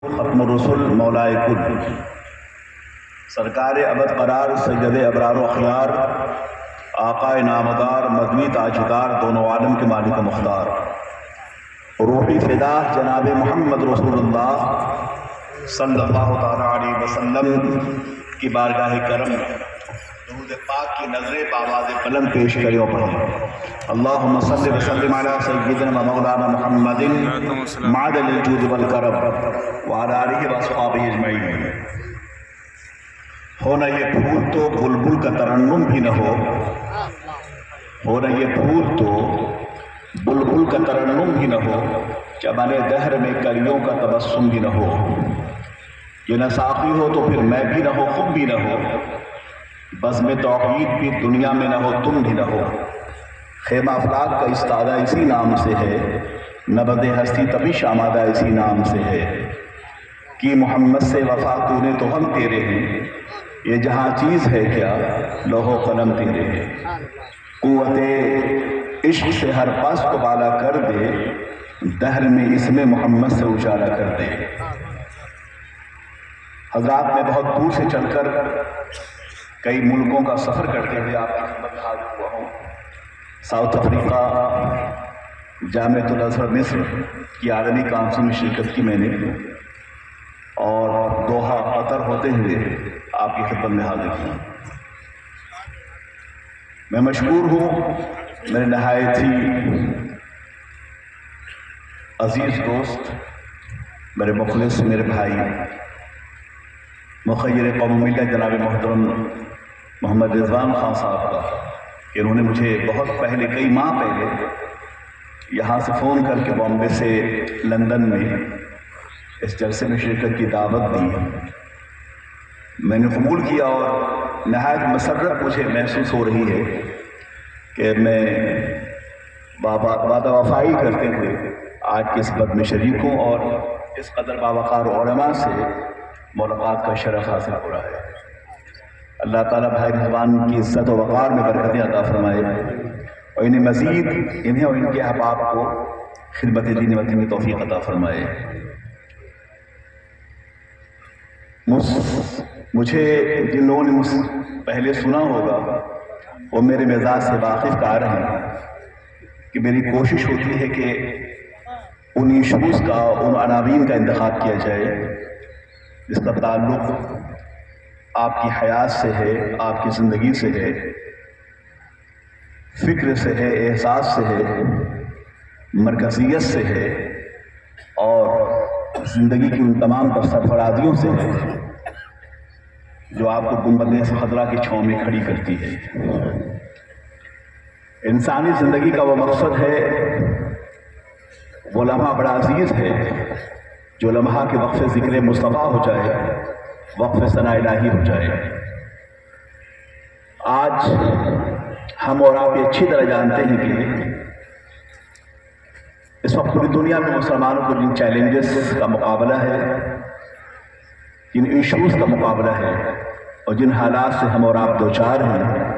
ختم الرسل مولائے کل سرکار ابد قرار سید ابرار و اخیار آقائے نامدار مدنی تاجدار دونوں عالم کے مالک مختار روحی فدا جناب محمد رسول اللہ صلی اللہ تعالیٰ علیہ وسلم کی بارگاہ کرم درود پاک کی نظریں بآواز قلم پیش کریں اور پڑھیں۔ اللہم صلی وسلم علی سیدنا و مولانا محمد معدن الجود والکرم وعلی آلہ واصحابہ اجمعین۔ ہونا یہ پھول تو بلبل کا ترنم بھی نہ ہو، ہونا یہ پھول تو بلبل کا ترنم بھی نہ ہو، چمن دہر میں کلیوں کا تبسم بھی نہ ہو۔ یہ نہ ساقی ہو تو پھر میں بھی نہ ہو، خود بھی نہ ہو، بزم توحید بھی دنیا میں نہ ہو، تم بھی نہ ہو۔ خیمہ افلاک کا استادہ اسی نام سے ہے، نبض ہستی تبھی شامادہ اسی نام سے ہے۔ کہ محمد سے وفا تو نے تو ہم تیرے ہیں، یہ جہاں چیز ہے کیا لوح و قلم تیرے ہیں۔ قوت عشق سے ہر پاس کو بالا کر دے، دہر میں اس میں محمد سے اجالا کر دے۔ حضرات، میں بہت دور سے چل کر کئی ملکوں کا سفر کرتے ہوئے آپ کی خدمت میں حاضر ہوا ہوں۔ ساؤتھ افریقہ، جامعۃ الازہر مصر کی عالمی کانفرنس میں شرکت کی میں نے، اور دوحہ قطر ہوتے ہوئے آپ کی خدمت میں حاضر ہوں۔ میں مشکور ہوں، میرے نہایت ہی عزیز دوست، میرے مخلص، میرے بھائی، مخیر قوم ملت جناب محترم محمد رضوان خان صاحب کا، کہ انہوں نے مجھے بہت پہلے، کئی ماہ پہلے، یہاں سے فون کر کے بامبے سے لندن میں اس جلسے میں شرکت کی دعوت دی۔ میں نے قبول کیا اور نہایت مسرت مجھے محسوس ہو رہی ہے کہ میں وعدہ وفائی کرتے ہوئے آج کے اس بد میں شریک ہوں اور اس قدر باوقار علماء سے ملاقات کا شرف حاصل ہو رہا ہے۔ اللہ تعالیٰ بھائی رضوان کی عزت و وقار میں برکتیں عطا فرمائے اور انہیں مزید، انہیں اور ان کے احباب کو خدمت دین وطن میں توفیق عطا فرمائے۔ مجھے جن لوگوں نے پہلے سنا ہوگا وہ میرے مزاج سے واقف کار ہیں کہ میری کوشش ہوتی ہے کہ ان ایشوز کا، ان عناوین کا انتخاب کیا جائے جس کا تعلق آپ کی حیات سے ہے، آپ کی زندگی سے ہے، فکر سے ہے، احساس سے ہے، مرکزیت سے ہے اور زندگی کی ان تمام سرفرازیوں سے ہے جو آپ کو گنبد خضرا کی چھاؤں میں کھڑی کرتی ہے۔ انسانی زندگی کا وہ مقصد ہے، وہ لمحہ بڑا عزیز ہے جو لمحہ کے وقف ذکر مصطفیٰ ہو جائے، وقف ثنا الہی ہو جائے۔ آج ہم اور آپ یہ اچھی طرح جانتے ہیں کہ اس وقت پوری دنیا میں مسلمانوں کو جن چیلنجز کا مقابلہ ہے، جن ایشوز کا مقابلہ ہے اور جن حالات سے ہم اور آپ دوچار ہیں،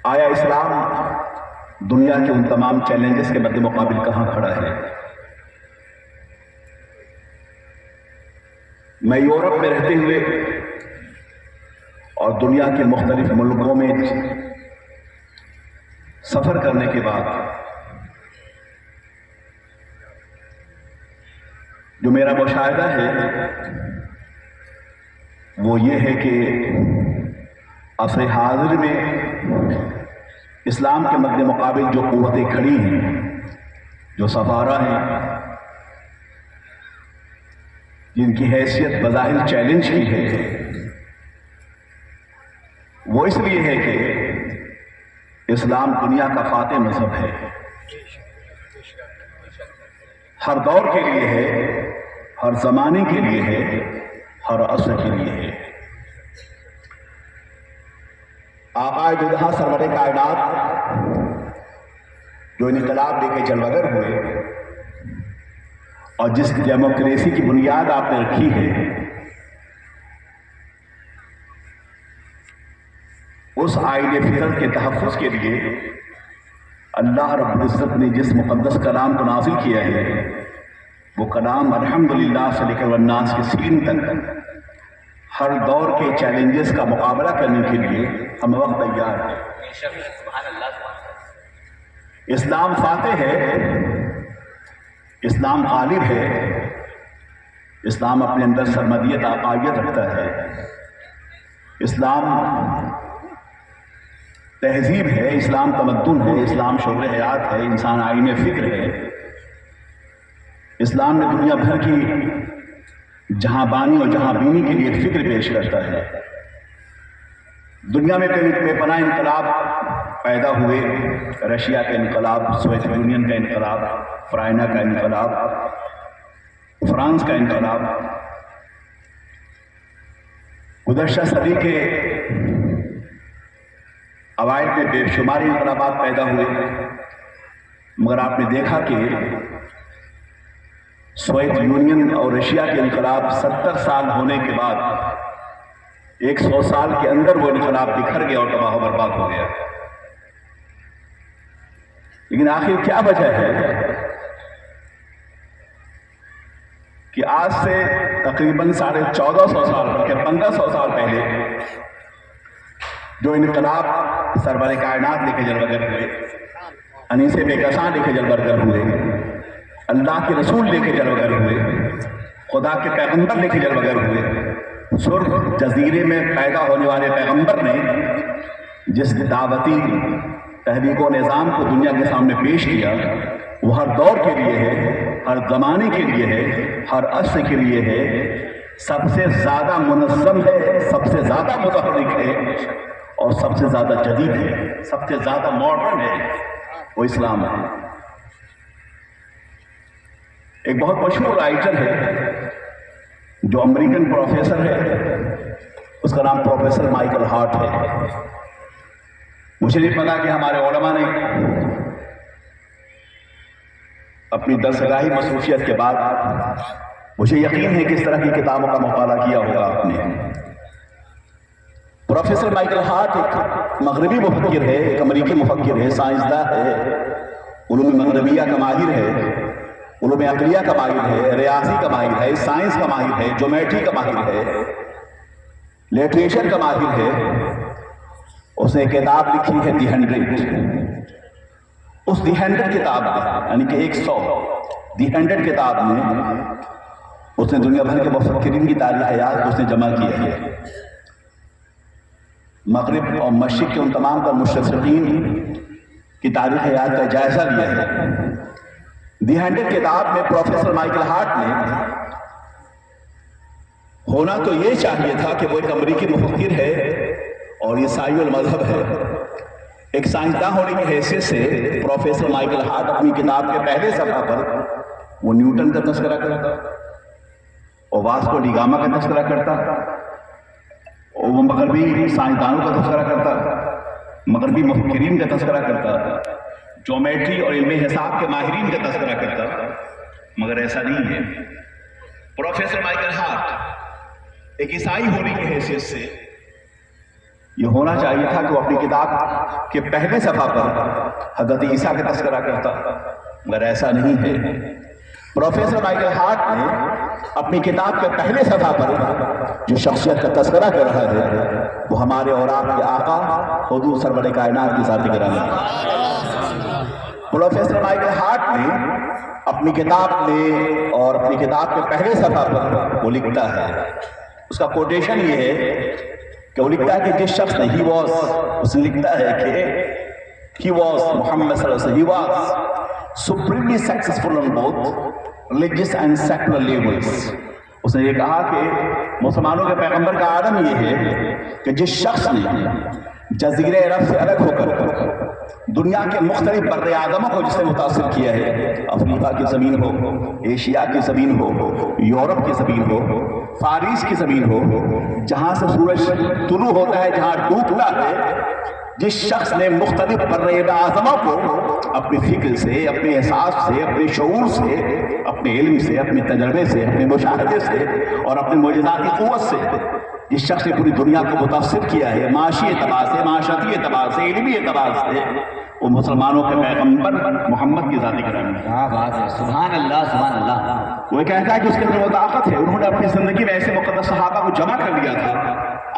آیا اسلام دنیا کے ان تمام چیلنجز کے مد مقابل کہاں کھڑا ہے؟ میں یورپ میں رہتے ہوئے اور دنیا کے مختلف ملکوں میں سفر کرنے کے بعد جو میرا مشاہدہ ہے وہ یہ ہے کہ عصر حاضر میں اسلام کے مد مقابل جو قوتیں کھڑی ہیں، جو سفارہ ہیں، جن کی حیثیت بظاہر چیلنج کی ہے، وہ اس لیے ہے کہ اسلام دنیا کا فاتح مذہب ہے، ہر دور کے لیے ہے، ہر زمانے کے لیے ہے، ہر عصر کے لیے ہے۔ آقائے دو جہاں سرور کائنات جو انقلاب لے کے جلوگر ہوئے اور جس ڈیموکریسی کی بنیاد آپ نے رکھی ہے، اس آئین فطرت کے تحفظ کے لیے اللہ رب العزت نے جس مقدس کلام کو نازل کیا ہے وہ کلام الحمدللہ سے لے کر والناس کی سین تک ہر دور کے چیلنجز کا مقابلہ کرنے کے لیے ہم وقت تیار ہیں۔ اسلام فاتح ہے، اسلام غالب ہے، اسلام اپنے اندر سرمدیت عقائد رکھتا ہے، اسلام تہذیب ہے، اسلام تمدن ہے، اسلام شعور حیات ہے، انسان آئین فکر ہے۔ اسلام نے دنیا بھر کی جہاں بانی اور جہاں بینی کے لیے فکر پیش کرتا ہے۔ دنیا میں کئی بے پناہ انقلاب پیدا ہوئے، رشیا کا انقلاب، سوویت یونین کا انقلاب، فرائنا کا انقلاب، فرانس کا انقلاب، گزشتہ صدی کے اوائل میں بے شمار انقلابات پیدا ہوئے، مگر آپ نے دیکھا کہ سوویت یونین اور رشیا کے انقلاب 70 سال ہونے کے بعد 100 سال کے اندر وہ انقلاب بکھر گیا اور تباہ و برباد ہو گیا۔ لیکن آخر کیا وجہ ہے کہ آج سے تقریباً 1450 سال بلکہ 1500 سال پہلے جو انقلاب سرور کائنات لے کے جلوگر ہوئے، انیس بے کساں لے کے جلوگر ہوئے، اللہ کے رسول لے کے جلوگر ہوئے، خدا کے پیغمبر لے کے جلوگر ہوئے، سرخ جزیرے میں پیدا ہونے والے پیغمبر نے جس دعوتی تحریک و نظام کو دنیا کے سامنے پیش کیا، وہ ہر دور کے لیے ہے، ہر زمانے کے لیے ہے، ہر عصر کے لیے ہے، سب سے زیادہ منظم ہے، سب سے زیادہ متحرک ہے اور سب سے زیادہ جدید ہے، سب سے زیادہ ماڈرن ہے، وہ اسلام ہے۔ ایک بہت مشہور رائٹر ہے جو امریکن پروفیسر ہے، اس کا نام پروفیسر مائیکل ہارٹ ہے۔ مجھے نہیں پتا کہ ہمارے علماء نے اپنی درسگاہی مصروفیت کے بعد، مجھے یقین ہے کہ اس طرح کی کتابوں کا مطالعہ کیا ہوگا آپ نے۔ پروفیسر مائیکل ہارٹ ایک مغربی مفکر ہے، ایک امریکی مفکر ہے، سائنسداں ہے، علوم مغربیہ کا ماہر ہے، علوم عقلیہ کا ماہر ہے، ریاضی کا ماہر ہے، سائنس کا ماہر ہے، جیومیٹری کا ماہر ہے، لٹریچر کا ماہر ہے۔ اس نے ایک کتاب لکھی ہے دی 100۔ اس دی 100 کتاب میں، یعنی کہ 100 دی 100 کتاب میں اس نے دنیا بھر کے مفکرین کی تاریخ حیات کو اس نے جمع کیا ہے، مغرب اور مشرق کے ان تمام تر مشرقین کی تاریخ حیات کا جائزہ لیا ہے۔ دی 100 کتاب میں پروفیسر مائیکل ہارٹ نے، ہونا تو یہ چاہیے تھا کہ وہ ایک امریکی مفکر ہے اور عیسائی المذہب ہے، ایک سائنسداں ہونے کی حیثیت سے پروفیسر مائیکل ہارٹ اپنی کتاب کے پہلے صفحہ پر وہ نیوٹن کا تذکرہ کرتا اور واسکو ڈی گاما کا تذکرہ کرتا، اور وہ مغربی سائنسدانوں کا تذکرہ کرتا، مغربی مفکرین کا تذکرہ کرتا، جیومیٹری اور علم حساب کے ماہرین کا تذکرہ کرتا، مگر ایسا نہیں ہے۔ پروفیسر مائیکل ہارٹ ایک عیسائی ہونے کی حیثیت سے یہ ہونا چاہیے تھا کہ وہ اپنی کتاب کے پہلے صفحہ پر حضرت عیسیٰ کا تذکرہ کرتا، مگر ایسا نہیں ہے۔ پروفیسر مائیکل ہارٹ نے اپنی کتاب کے پہلے صفحہ پر جو شخصیت کا تذکرہ کر رہا ہے وہ ہمارے اور آپ کے آقا حضور سرور کائنات کی ذات گرامی ہے۔ پروفیسر مائیکل ہارٹ نے اپنی کتاب میں اور اپنی کتاب کے پہلے صفحہ پر وہ لکھتا ہے، اس کا کوٹیشن یہ ہے کہ وہ لکھتا ہے کہ جس شخص نے اس نے لکھتا ہے کہ محمد صلی اللہ علیہ وسلم he was supremely successful on both religious and secular levels۔ اس نے یہ کہا کہ مسلمانوں کے پیغمبر کا عالم یہ ہے کہ جس شخص نے جزیرہ عرب سے الگ ہو کر دنیا کے مختلف بر اعظموں کو جس سے متاثر کیا ہے، افریقہ کی زمین ہو، ایشیا کی زمین ہو، یورپ کی زمین ہو، فارس کی زمین ہو، جہاں سے سورج طلوع ہوتا ہے جہاں ڈوبتا ہے، جس شخص نے مختلف بر اعظموں کو اپنی فکر سے، اپنے احساس سے، اپنے شعور سے، اپنے علم سے، اپنے تجربے سے، اپنے مشاہدے سے اور اپنے معجزاتی قوت سے جس شخص نے پوری دنیا کو متاثر کیا ہے معاشی اعتبار سے، معاشرتی اعتبار سے، علمی اعتبار سے، وہ مسلمانوں کے پیغمبر محمد کی ذاتی گرامی ہے۔ کیا بات ہے، سبحان اللہ سبحان اللہ۔ وہ کہتا ہے کہ اس کے اندر وہ طاقت ہے، انہوں نے اپنی زندگی میں ایسے مقدس صحابہ کو جمع کر لیا تھا،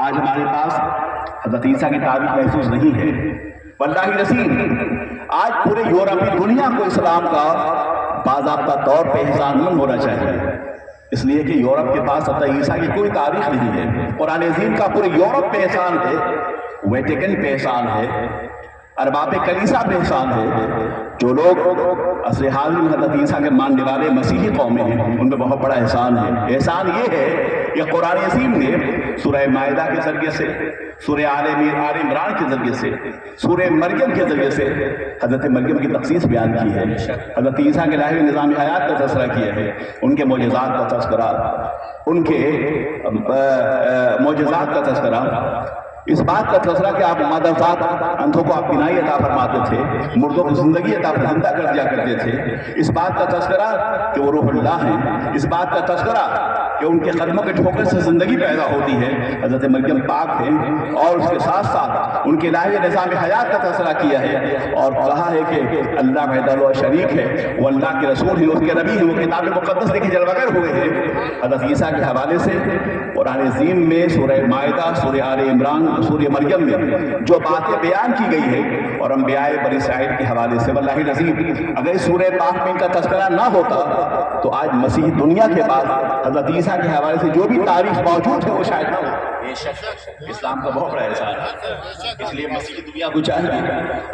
آج ہمارے پاس حضرت عیسیٰ کی تاریخ محفوظ نہیں ہے۔ واللہ نصیب، آج پورے یورپی دنیا کو اسلام کا باضابطہ طور پہ احسان مند ہونا چاہیے، اس لیے کہ یورپ کے پاس حضرت عیسیٰ کی کوئی تاریخ نہیں ہے۔ قرآن عظیم کا پورے یورپ پہ احسان ہے، ویٹیکن پہ احسان ہے، ارباب کلیسا پہ احسان ہے۔ جو لوگ عصر حاضر میں حضرت عیسیٰ کے ماننے والے مسیحی قومیں ہیں، ان پہ بہت بڑا احسان ہے۔ احسان یہ ہے کہ قرآن عظیم نے سورہ مائدہ کے ذریعے سے، سورہ آل عمران کے ذریعے سے، سورہ مریم کے ذریعے سے حضرت مریم کی تخصیص بیان کی ہے، حضرت عیسیٰ کے لاہے نظام حیات کا تذکرہ کیا ہے، ان کے معجزات کا تذکرہ، ان کے معجزات کا تذکرہ، اس بات کا تذکرہ کہ آپ مادرزاد اندھوں کو آپ بینائی عطا فرماتے تھے، مردوں کو زندگی زندہ کر دیا کرتے تھے، اس بات کا تذکرہ کہ وہ روح اللہ ہیں، اس بات کا تذکرہ کہ ان کے قدموں کے ٹھوکر سے زندگی پیدا ہوتی ہے، حضرت مریم پاک ہیں، اور اس کے ساتھ ساتھ ان کے الہی نظام حیات کا تذکرہ کیا ہے، اور کہا ہے کہ اللہ وحدہ لا شریک ہے، وہ اللہ کے رسول ہیں، اس کے نبی ہیں، وہ کتاب مقدس لے کے جلوگر ہوئے ہیں۔ حضرت عیسیٰ کے حوالے سے قرآن عظیم میں سورہ مائدہ، سورہ آل عمران، سورہ مریم میں جو باتیں بیان کی گئی ہے، اور انبیاء بنی اسرائیل کے حوالے سے، واللہ نصیب، اگر سورہ پاک میں ان کا تذکرہ نہ ہوتا تو آج مسیحی دنیا کے بعد حضرت عیسیٰ کے حوالے سے جو بھی تاریخ موجود ہے وہ شاید نہ ہو۔ بے شک اسلام کا بہت بڑا احسان ہے، اس لیے مسیحی دنیا کو چاہیے،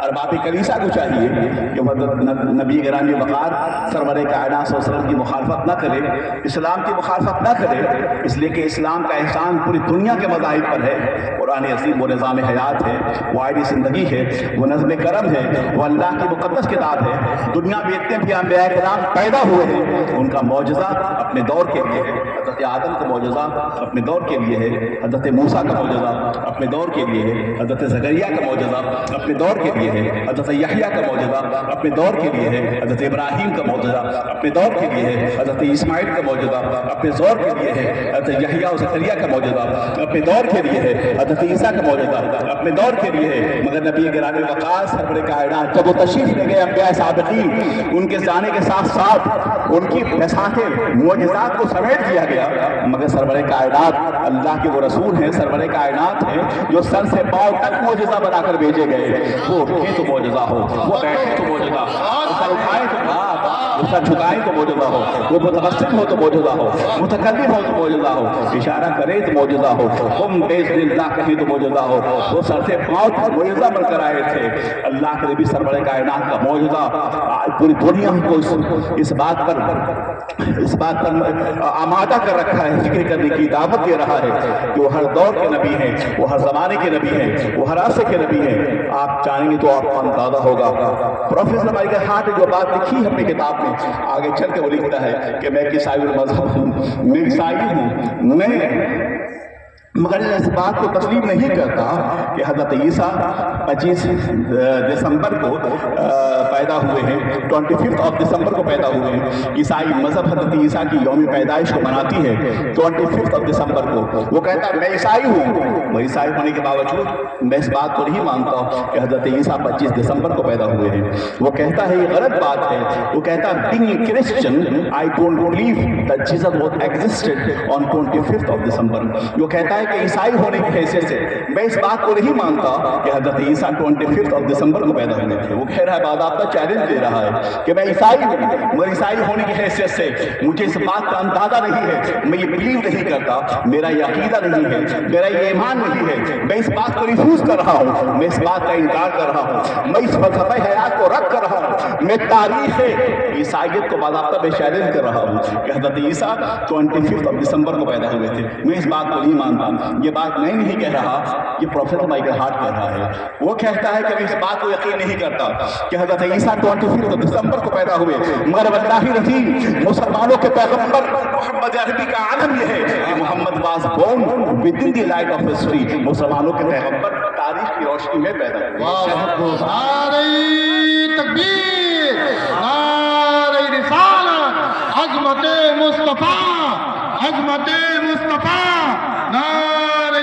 ارباب کلیسا کو چاہیے کہ حضرت نبی گرامی وقار سرور کائنات صلی اللہ علیہ وسلم کی مخالفت نہ کرے، اسلام کی مخالفت نہ کرے، اس لیے کہ اسلام کا احسان پوری دنیا کے مذاہب پر ہے۔ قرآن عظیم وہ نظام حیات ہے، وہ آئین زندگی ہے، وہ نظم کرم ہے، وہ اللہ کی مقدس کتاب ہے۔ دنیا میں اتنے بھی انبیاء کرام پیدا ہوئے ہیں، ان کا معجزہ اپنے دور کے لیے ہے، حضرت آدم کا معجزہ اپنے دور کے لیے ہے، حضرت موسیٰ کا معجزہ اپنے دور کے لیے ہے، حضرت زکریا کا معجزہ اپنے دور کے لیے ہے، حضرت یحییٰ کا معجزہ اپنے دور کے لیے ہے، حضرت ابراہیم کا معجزہ اپنے دور کے لیے ہے، حضرت اسماعیل کا معجزہ اپنے دور کے لیے ہے، حضرت یحییٰ و زکریا کا معجزہ اپنے دور کے لیے ہے، حضرت عیسیٰ کا معجزہ اپنے دور کے لیے ہے۔ مگر نبی گرامی وقار سرور کائنات جب وہ تشریف لے گئے انبیاء سابقین، ان کے جانے کے ساتھ ساتھ ان کی بساطیں معجزات کو سمیٹ دیا گیا، مگر سرور کائنات اللہ کے وہ رسول ہیں، سرور کائنات ہیں، جو سر سے پاؤں تک معجزہ بنا کر بھیجے گئے۔ وہ اٹھیں تو معجزہ ہو، وہ بیٹھیں تو معجزہ ہو، وہ سر اٹھائیں تو وہ سر جھکائیں تو معجزہ ہو، وہ متبسم ہو تو معجزہ ہو، متکلم ہو تو معجزہ ہو، اشارہ کرے تو معجزہ ہو، تم بِإِذْنِ اللَّهِ کہیں تو معجزہ ہو۔ وہ سر سے پاؤں تک معجزہ بن کر آئے تھے۔ اللہ کے نبی سرور کائنات کا معجزہ آج پوری دنیا کو اس بات پر آمادہ کر رکھا ہے، فکر کرنے کی دعوت دے رہا ہے کہ وہ ہر دور کے نبی ہیں، وہ ہر زمانے کے نبی ہیں، وہ ہر عصر کے نبی ہیں۔ آپ چاہیں گے تو آپ کو اندازہ ہوگا۔ پروفیسر مائیکل ہارٹ نے جو بات لکھی ہے اپنی کتاب میں، آگے چل کے وہ لکھتا ہے کہ میں عیسائی المذہب ہوں، میں عیسائی ہوں، مگر اس بات کو تسلیم نہیں کرتا کہ حضرت عیسیٰ 25 دسمبر کو پیدا ہوئے ہیں، 25 دسمبر کو پیدا ہوئے ہیں۔ عیسائی مذہب حضرت عیسیٰ کی یوم پیدائش کو مناتی ہے 25 دسمبر کو۔ وہ کہتا ہے میں عیسائی ہوں، وہ عیسائی ہونے کے باوجود میں اس بات کو نہیں مانتا کہ حضرت عیسیٰ 25 دسمبر کو پیدا ہوئے ہیں۔ وہ کہتا ہے یہ غلط بات ہے، وہ کہتا ہے being a Christian I don't believe that Jesus was existed on 25 دسمبر۔ وہ کہتا ہے کہ عیسائی ہونے کی حیثیت سے میں اس بات کو نہیں مانتا کہ حضرت عیسیٰ 25 دسمبر کو پیدا ہوئے تھے۔ وہ کہہ رہا ہے باضابطہ چیلنج دے رہا ہے کہ میں عیسائی ہوں، مگر عیسائی ہونے کی حیثیت سے مجھے اس بات کا اندازہ نہیں ہے، میں یہ بلیو نہیں کرتا، میرا یہ عقیدہ نہیں ہے، میرا یہ ایمان نہیں ہے، میں اس بات کو ریفیوز کر رہا ہوں، میں اس بات کا انکار کر رہا ہوں، میں اس فلسفہ حیات کو رد کر رہا ہوں، میں تاریخ عیسائیت کو باضابطہ میں چیلنج کر رہا ہوں کہ حضرت عیسیٰ 25 دسمبر کو پیدا ہوئے تھے۔ میں اس بات کو نہیں مانتا، یہ بات میں نہیں کہہ رہا، یہ پروفیسر مائیکل ہارٹ کہہ رہا ہے۔ وہ کہتا ہے کہ میں اس بات کو یقین نہیں کرتا کہ حضرت عیسیٰ 25 دسمبر کو پیدا ہوئے، مگر واللہ رسول مسلمانوں کے پیغمبر محمد عربی کا عالم یہ ہے کہ محمد was born within the light of history۔ مسلمانوں کے پیغمبر تاریخ کی روشنی میں پیدا ہوئے۔ نعرہ تکبیر، نعرہ رسالت، عظمت مصطفیٰ، عظمت مصطفیٰ، نعرہ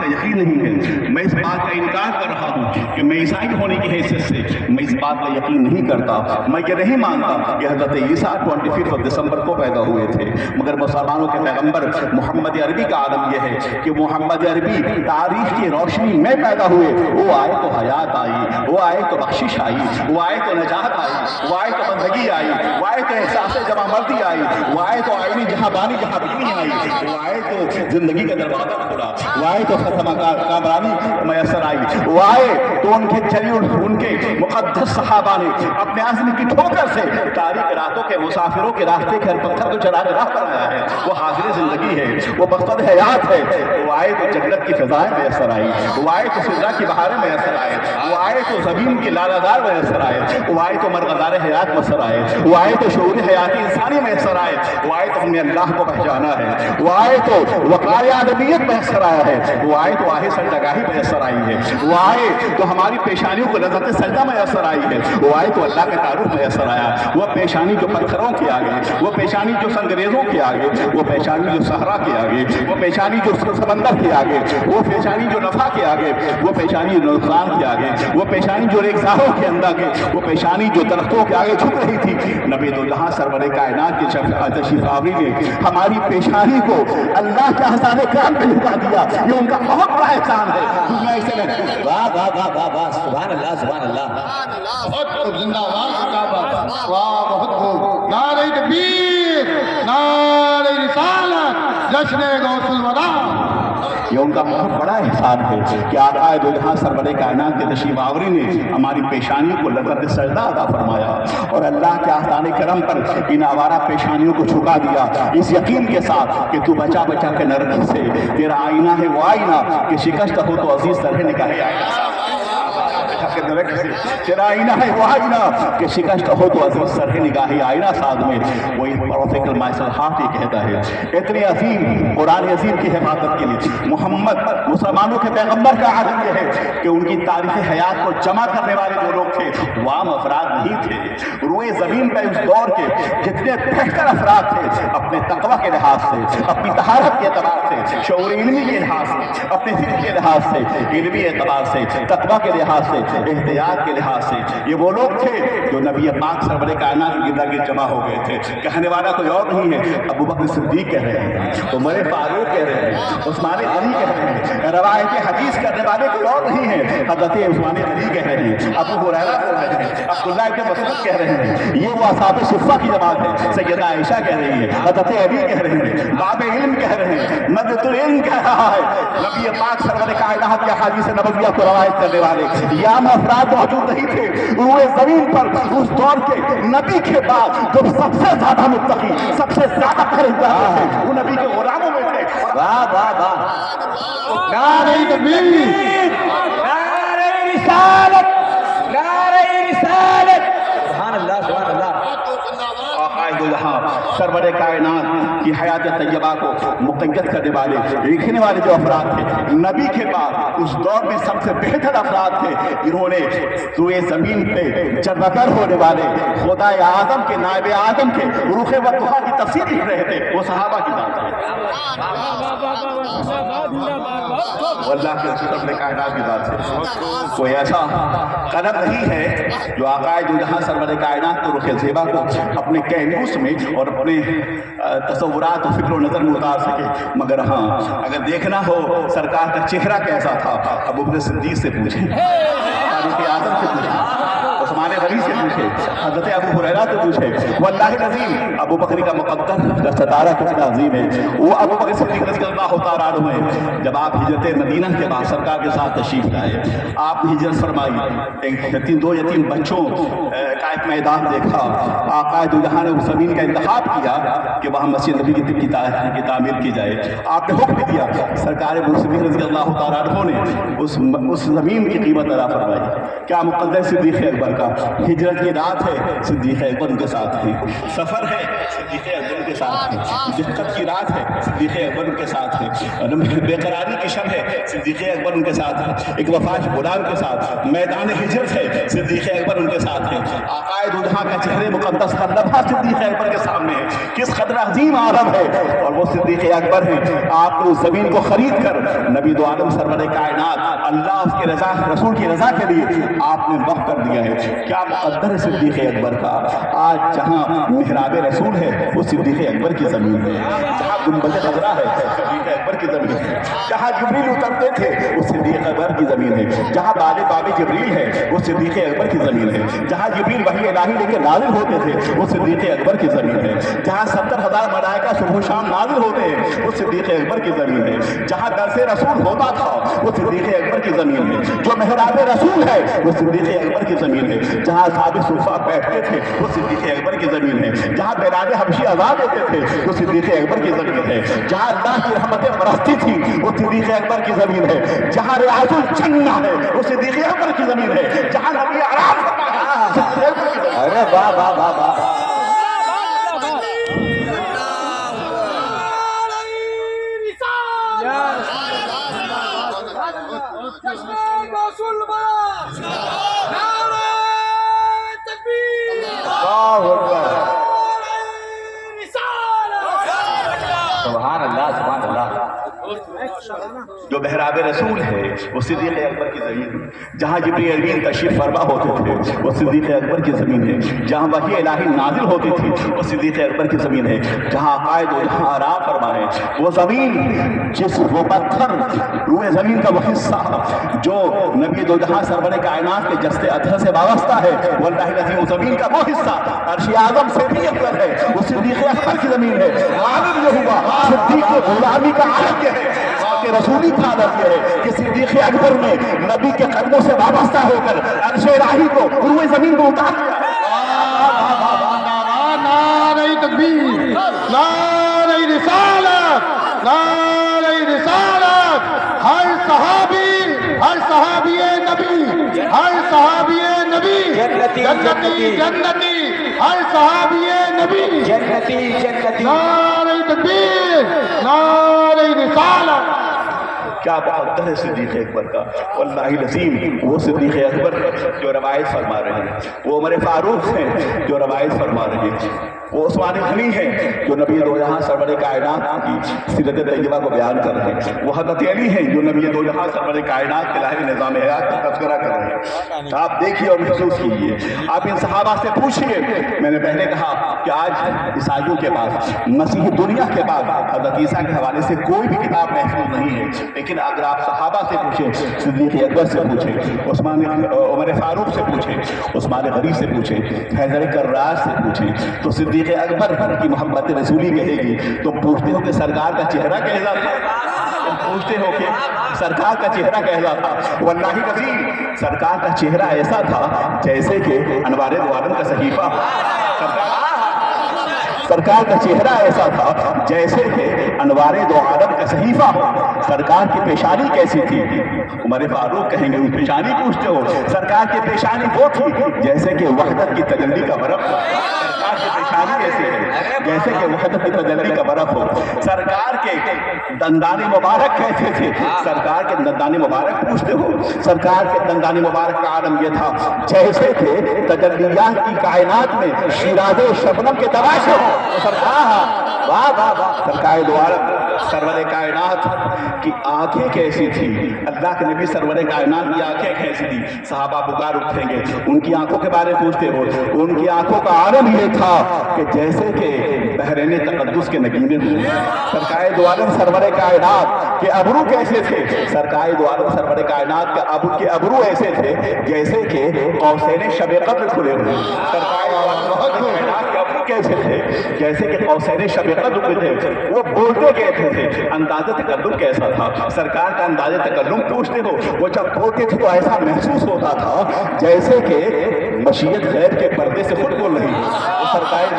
کا یقین نہیں ہے، میں اس بات کا انکار کر رہا ہوں کہ میں عیسائی ہونے کی حیثیت سے میں اس بات کا یقین نہیں کرتا، میں یہ نہیں مانتا کہ حضرت عیسیٰ 25 دسمبر کو پیدا ہوئے تھے، مگر مسلمانوں کے پیغمبر محمد عربی کا عالم یہ ہے کہ محمد عربی تاریخ کی روشنی میں پیدا ہوئے، وہ آئے تو حیات آئی، وہ آئے تو بخشش آئی، وہ آئے تو نجات آئی، وہ آئے تو بندگی آئی، وہ آئے تو احساس جمع مردی آئی، وہ آئے تو آئینی جہاں بانی جہاں بکنی آئی، وہ آئے تو زندگی کا دروازہ کھلا، وہ آئے تو ختمہ کامرانی میسر آئی، وہ آئے تو ان کے ان کے مقدس صحابہ نے اپنے عزم کی ٹھوکر سے تاریخ راتوں کے مسافروں کے راستے کے ہر پتھر کو چلا کے راہ پر آیا ہے، وہ حاضر زندگی ہے، وہ مقصد حیات ہے، وہ آئے تو جنت کی فضائیں میسر آئی، وہ آئے تو فضا کی بہاریں میسر آئے، وہ آئے تو زمین کی لالہدار میسر آئے، وہ آئے تو مرغدار حیات میسر آئے، وہ آئے تو شعور حیاتی انسانی میسر آئے، وہ آئے تو ہم نے اللہ کو پہچانا ہے، وہ آئے تو وقار آدمیت میسر آیا ہے، وہ آئے تو آہ سجدگاہی میسر آئی ہے، وہ آئے تو ہماری پیشانیوں کو لذت سجدہ میسر آئی ہے، وہ آئے تو اللہ کا تعارف میسر آیا، وہ پیشانی جو پتھروں کے آگے، وہ پیشانی جو سنگریزوں کے آگے، وہ پیشانی جو صحرا کے آگے، وہ پیشانی جو سمندر کے آگے، وہ پیشانی جو نفع کے آگے، وہ پیشانی جو نقصان کے آگے، وہ پیشانی جو ریگزاروں کے اندر کے، وہ پیشانی جو درختوں کے آگے جھک رہی تھی، نبی دو جہاں سرور کائنات کے تشریف آوری نے ہماری پیشانی کو اللہ کے احسان کرم پہ جھکا دیا، یہ ان کا بہت بڑا احسان ہے، دنیا اسے نہیں۔ واہ واہ واہ واہ واہ، سبحان اللہ سبحان اللہ۔ بہت خوب، زندہ باد، واہ بہت خوب، نعرہ تکبیر، نعرہ رسالت، جشن غوث الورا۔ یہ ان کا بہت بڑا احسان ہے کہ آقا دو جہاں سرور کائنات کے تشریف آوری نے ہماری پیشانی کو لذت سجدہ عطا فرمایا، اور اللہ کے احسان کرم پر ان آوارہ پیشانیوں کو جھکا دیا، اس یقین کے ساتھ کہ تو بچا بچا کے نہ رکھی سے، تیرا آئینہ ہے وہ آئینہ کہ شکست ہو تو عزیز طرح نکاحے آئینہ، تیرا آئینہ ہے وہ آئینہ کہ شکست ہو تو عزیز سرح نگاہی آئینہ ساتھ میں، وہی پروفیکر مائسل ہارٹ یہ کہتا ہے، اتنی عظیم قرآن عظیم کی حفاظت کے لیے محمد مسلمانوں کے پیغمبر کا عہد یہ ہے کہ ان کی تاریخ حیات کو جمع کرنے والے جو لوگ تھے وہ عام افراد نہیں تھے، روئے زمین پہ اس دور کے جتنے بہتر افراد تھے اپنے تقوی کے لحاظ سے، اپنی طہارت کے اعتبار سے، شعور علمی کے لحاظ سے، اپنے فکر کے لحاظ سے، علمی اعتبار سے، تقوی کے لحاظ سے، احتیاط کے لحاظ سے، یہ وہ لوگ تھے جو نبی پاک سرور کائنات کے گرد گرد جمع ہو گئے تھے۔ کہنے والا کوئی اور نہیں ہے، ابو بکر صدیق کہہ رہے ہیں، عمر فاروق کہہ رہے ہیں، عثمان غنی کہہ رہے ہیں، روایت حدیث کرنے والے کوئی اور نہیں ہے، حضرت عثمان غنی کہہ رہے ہیں، ابو ہریرہ کہہ رہے ہیں، عبداللہ ابن مسعود کہہ رہے ہیں، یہ وہ اصحاب صفہ کی جماعت ہے، سیدہ عائشہ کہہ رہی ہے، حضرت علی کہہ رہے ہیں، باب علم کہہ رہے ہیں، مدت العلم کہہ رہا ہے، نبی پاک سرور کائنات کے حدیث نبویہ کو روایت کرنے والے یا افراد موجود نہیں تھے، روئے زمین پر اس دور کے نبی کے بعد جو سب سے زیادہ متقی، سب سے زیادہ پرہیزگار تھے وہ نبی کے غلاموں میں تھے۔ واہ واہ واہ، نعرہ تکبیر، نعرہ رسالت، نعرہ رسالت، سبحان اللہ سبحان اللہ۔ آقا دو جہاں سرور کائنات کی حیات طیبہ کو مقید کرنے والے، لکھنے والے جو افراد تھے نبی کے بعد اس دور میں سب سے بہتر افراد تھے، جنہوں نے روئے زمین پہ جربگر ہونے والے خدا اعظم کے، نائب اعظم کے روح وضحیٰ کی تفسیر لکھ رہے تھے، وہ صحابہ کی ذات ہے، وہ اللہ کے رسول اپنے کائنات کی ذات ہے۔ کوئی ایسا قلم نہیں ہے جو آقا دو جہاں سرور کائنات کو، رخ زیبا کو اپنے کینوس میں اور اپنے تصورات و فکر و نظر میں اتار سکے، مگر ہاں اگر دیکھنا ہو سرکار کا چہرہ کیسا تھا، ابو بکر صدیق سے پوچھیں، فاروق اعظم سے پوچھیں، عثمان غنی سے پوچھیں، حضرت ابو ہریرہ سے پوچھیں، واللہ العظیم ابو بکر کا مقدر کا ستارہ کتنا عظیم ہے، وہ ابو بکر صدیق رضی اللہ تعالیٰ عنہ ہیں۔ جب آپ ہجرت مدینہ کے بعد سرکار کے ساتھ تشریف لائے، آپ نے ہجرت فرمائی، دو یتیم بچوں کا ایک میدان دیکھا، آقا دو جہاں نے اس زمین کا انتخاب کیا کہ وہاں مسجد نبی کی تعمیر کی جائے، آپ نے حکم دیا، سرکار مسلمین رضی اللہ تعالیٰ عنہ نے اس زمین کی قیمت ادا فرمائی۔ کیا مقدس صدیق اکبر کا ہجرت کی رات ہے صدیق اکبر ان کے ساتھ تھی، سفر ہے صدیق اکبر ان کے ساتھ تھی، دقت کی رات ہے صدیق اکبر ان کے ساتھ ہے، بے قراری کی شب ہے صدیق اکبر ان کے ساتھ ہے، ایک وفات بلا ان کے ساتھ، میدان ہجرت ہے صدیق اکبر ان کے ساتھ ہے، آقائے دو جہاں کا چہرے مقدس کا لمحہ صدیق اکبر کے سامنے ہے، کس قدر عظیم عالم ہے اور وہ صدیق اکبر ہیں۔ آپ نے اس زمین کو خرید کر نبی دو عالم سرور کائنات اللہ اس کی رضا رسول کی رضا کے لیے آپ نے وقف کر دیا ہے۔ کیا مقدر ہے صدیق اکبر کا، آج جہاں محراب رسول ہے وہ صدیق اکبر کی زمین ہے، جہاں گنبد خضرا ہے صدیق اکبر کی زمین ہے، جہاں جبریل اترتے تھے وہ صدیق اکبر کی زمین ہے، جہاں باب جبریل ہے وہ صدیق اکبر کی زمین ہے، جہاں جبریل وحی الہی لے کے نازل ہوتے تھے وہ صدیق اکبر کی زمین ہے، جہاں 70,000 ملائکہ صبح و شام نازل ہوتے ہیں وہ صدیق اکبر کی زمین ہے، جہاں درس رسول ہوتا تھا وہ صدیق اکبر کی زمین ہے، جو محراب رسول ہے وہ صدیق اکبر کی زمین ہے، جہاں اصحاب صفہ بیٹھتے تھے وہ صدیق اکبر کی زمین ہے، جہاں بلال حبشی آزاد ہوتے تھے وہ صدیق اکبر کی زمین ہے، جہاں اللہ کی رحمتیں برستی تھی وہ صدیق اکبر کی زمین ہے، جہاں ریاض الجنہ ہے وہ صدیق اکبر کی زمین ہے، جہاں نبی آرام صدیق اکبر کی زمین ہے۔ ارے واہ واہ واہ واہ، سبحان اللہ سبحان اللہ۔ جو محراب رسول ہے وہ صدیق اکبر کی زمین ہے، جہاں جبریل امین تشریف فرما ہوتے تھے وہ صدیق اکبر کی زمین ہے، جہاں وحی الہی نازل ہوتی تھی وہ صدیق اکبر کی زمین ہے، جہاں عقائد و جہاں آرام فرمائے وہ زمین، جس وہ پتھر روئے زمین کا وہ حصہ جو نبی دو جہاں سرور کائنات کے جسد اطہر سے وابستہ ہے، واللہ العظیم زمین کا وہ حصہ عرش اعظم سے بھی افضل ہے، وہ صدیق اکبر کی زمین ہے۔ عالم یہ ہوا صدیق غلامی کا عالم یہ ہے کہ رسولی کا عالم یہ ہے کہ صدیق اکبر نے نبی کے قدموں سے وابستہ ہو کر عرش الہی کو روئے زمین کو اتار دیا۔ نعرہ تکبیر، نعرہ رسالت، نعرہ رسالت، ہر صحابی نبی، ہر صحابی نبی جنتی جنتی جنتی، ہر صحابی نبی جنتی جنتی۔ نعرہ تکبیر، نعرہ رسالت۔ کیا مقدر ہے صدیق اکبر کا، واللہ العظیم وہ صدیق اکبر جو روایت فرما رہے ہیں، وہ عمر فاروق ہیں جو روایت فرما رہے ہیں، وہ عثمان غنی ہیں جو نبی دو جہاں سرور کائنات کی سیرت طیبہ کو بیان کر رہے ہیں، وہ حضرت علی ہیں جو نبی دو جہاں سرور کائنات کے لاہر نظام حیات کا تذکرہ کر رہے ہیں۔ آپ دیکھیے اور محسوس کیجیے، آپ ان صحابہ سے پوچھیے۔ میں نے پہلے کہا کہ آج عیسائیوں کے پاس، مسیحی دنیا کے بعد حضرت عیسیٰ کے حوالے سے کوئی بھی کتاب محفوظ نہیں ہے، لیکن اگر آپ صحابہ سے پوچھیں، صدیق اکبر سے پوچھیں، عمر فاروق سے پوچھیں، عثمان غنی سے پوچھیں، حیدر کرار سے پوچھیں، تو صدیق اکبر کی محبت رسولی کہے گی۔ تم پوچھتے ہو کہ سرکار کا چہرہ کیسا تھا، تم پوچھتے ہو کہ سرکار کا چہرہ کیسا تھا، واللہ العظیم سرکار کا چہرہ ایسا تھا جیسے کہ انوار دو عالم کا صحیفہ۔ سرکار کا چہرہ ایسا تھا جیسے کہ انوار دو عالم کا صحیفہ۔ سرکار کی پیشانی کیسی تھی؟ عمر فاروق کہیں گے پیشانی پوچھتے ہو، سرکار کی پیشانی وہ تھی جیسے کہ وحدت کی تجلی کا برف۔ سرکار کی پیشانی ایسی ہے جیسے کہ وحدت کی تجلی کا برف ہو۔ سرکار کے دندان مبارک کیسے تھے؟ سرکار کے دندان مبارک پوچھتے ہو، سرکار کے دندان مبارک کا عالم یہ تھا جیسے کہ تجلیات کی کائنات میں شیراز شبنم کے تراشے ہو۔ واہ واہ واہ، سرکار دو عالم سرور کائنات کی آنکھیں کیسی تھی؟ اللہ کے نبی سرور کائنات کی آنکھیں کیسی تھی؟ صحابہ پکار اٹھیں گے، ان کی آنکھوں کے بارے پوچھتے ہو، ان کی آنکھوں کا عالم یہ تھا کہ جیسے کہ بحرین تقدس کے نگینے ہوں۔ سرکار دو عالم سرور کائنات کے ابرو کیسے تھے؟ سرکار دو عالم سرور کائنات کے ابرو ایسے تھے جیسے کہ قوسین شب قدر کھلے ہوئے۔ سرکار دو عالم سرور کائنات کے ابرو کیسے تھے؟ جیسے کہ قوسین شب قدر کھلے تھے، وہ بولتے کیسے تھے؟ انداز تکلم کیسا تھا؟ سرکار کا انداز تکلم پوچھتے ہو، وہ جب بولتے تھے تو ایسا محسوس ہوتا تھا جیسے کہ مشیت غیب کے پردے سے خود بول رہی ہے۔ وہ سرکار